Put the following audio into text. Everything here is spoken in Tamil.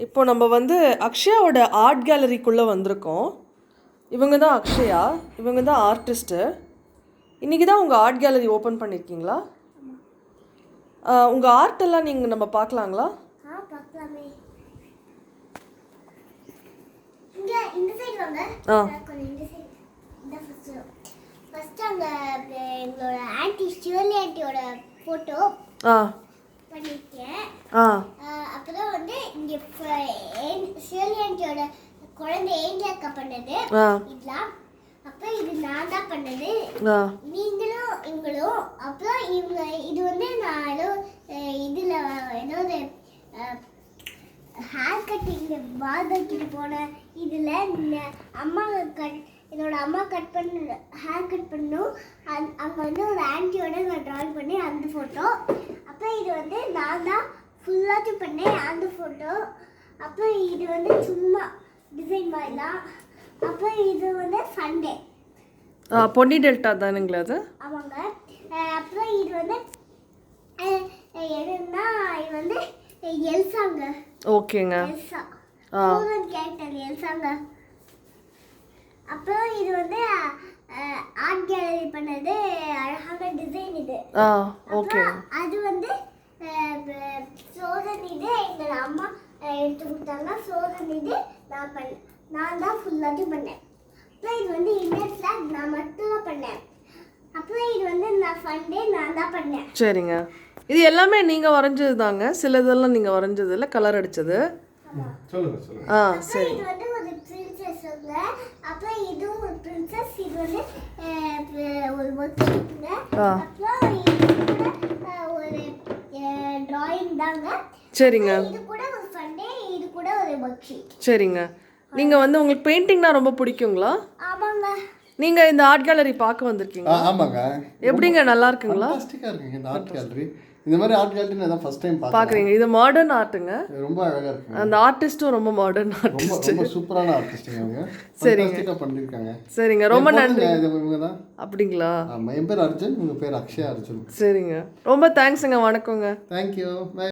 இப்போ நம்ம வந்து அக்ஷயாவோட ஆர்ட் கேலரிக்குள்ளே வந்திருக்கோம். இவங்க தான் அக்ஷயா, இவங்க தான் ஆர்டிஸ்ட்டு. இன்றைக்கி தான் உங்கள் ஆர்ட் கேலரி ஓப்பன் பண்ணியிருக்கீங்களா? உங்கள் ஆர்ட்டெல்லாம் நீங்கள் நம்ம பார்க்கலாங்களா? பார்க்கலாமே. இந்த சைடு வாங்க. கொஞ்சம் இந்த சைடு. இந்த ஃபர்ஸ்ட் அங்க எங்களோட ஆன்ட்டி ஷிர்லி ஆன்ட்டியோட போட்டோ பண்ணிருக்கேன். அப்புறம் வந்து இங்க ஷிர்லி ஆன்ட்டியோட குழந்தை ஏஞ்சக்கா பண்ணது இதெல்லாம். அப்புறம் இது நான் தான் பண்ணது, நீங்களும் இவங்களும். அப்புறம் இவங்க இது வந்து நான் ஏதோ இதுல ஏதோ ஹேர் கட்டிங் பாதக்கிட்டு போனேன். இதில் அம்மா என்னோட அம்மா ஹேர் கட் பண்ணும். அங்கே வந்து ஒரு ஆன்ட்டியோட நான் ட்ராயிங் பண்ணி அந்த ஃபோட்டோ. அப்புறம் இது வந்து நான் தான் ஃபுல்லாச்சும் பண்ணேன் அந்த ஃபோட்டோ. அப்புறம் இது வந்து சும்மா டிசைன் மாதிரி தான். அப்புறம் இது வந்து சண்டே பொன்னி டெல்டா தானுங்களா அது? ஆமாங்க. அப்புறம் இது வந்து என்னன்னா இது வந்து எல்சாங்க. ஓகேங்க. எல்சா கேரக்டர் எல்சாங்க. அப்புறம் இது வந்து ஆர்ட் கேலரி பண்ணது அழகான டிசைன் இது. ஓகே. அது வந்து சோதனை இது எங்களோட அம்மா எடுத்து கொடுத்தாங்க. சோதனை இது நான் தான் ஃபுல்லாக பண்ணேன். அப்புறம் இது வந்து இன்னர் ஃபிளாக் நான் மட்டும் தான் பண்ணேன். அப்புறம் இது வந்து நான் ஃபண்டே நான் தான் பண்ணேன். சரிங்க. இது எல்லாமே நீங்கள் வரைஞ்சது தாங்க? சில இதெல்லாம் நீங்கள் வரைஞ்சது இல்லை, கலர் அடித்தது? சரி. இது வந்து ஒரு பிரின்சஸ்ங்க. அப்புறம் இதுவும் ஒரு பிரின்சஸ். இது வந்து ஒரு ஒர்க்ஷீப்ங்க. அப்புறம் இது கூட ஒரு டிராயிங் தாங்க. சரிங்க. இது கூட ஒரு ஃபண்டே, இது கூட ஒரு ஒர்க்ஷீட். சரிங்க. நீங்கள் வந்து உங்களுக்கு பெயிண்டிங்னா ரொம்ப பிடிக்குங்களா? ஆமாங்க. நீங்கள் இந்த ஆர்ட் கேலரி பார்க்க வந்திருக்கீங்களா? ஆமாங்க. எப்படிங்க, நல்லா இருக்குங்களா? ஃபண்டாஸ்டிக்காக இருக்குங்க இந்த ஆர்ட் கேலரி. இந்த மாதிரி ஆர்ட் கேலரி நான் ஃபர்ஸ்ட் டைம் பார்க்குறீங்க. இது மாடர்ன் ஆர்ட்டுங்க. ரொம்ப அழகாக இருக்கு. அந்த ஆர்டிஸ்ட்டும் ரொம்ப மாடர்ன் ஆர்டிஸ்ட். ரொம்ப சூப்பரான ஆர்டிஸ்ட்டுங்க அவங்க. ஃபண்டாஸ்டிக்காக பண்ணியிருக்காங்க. சரிங்க, ரொம்ப நன்றி. இவங்க தான். அப்படிங்களா? என் பேர் அர்ஜுன், உங்கள் பேர் அக்ஷயா அர்ஜுன். சரிங்க, ரொம்ப தேங்க்ஸுங்க. வணக்கங்க. தேங்க்யூ. பை.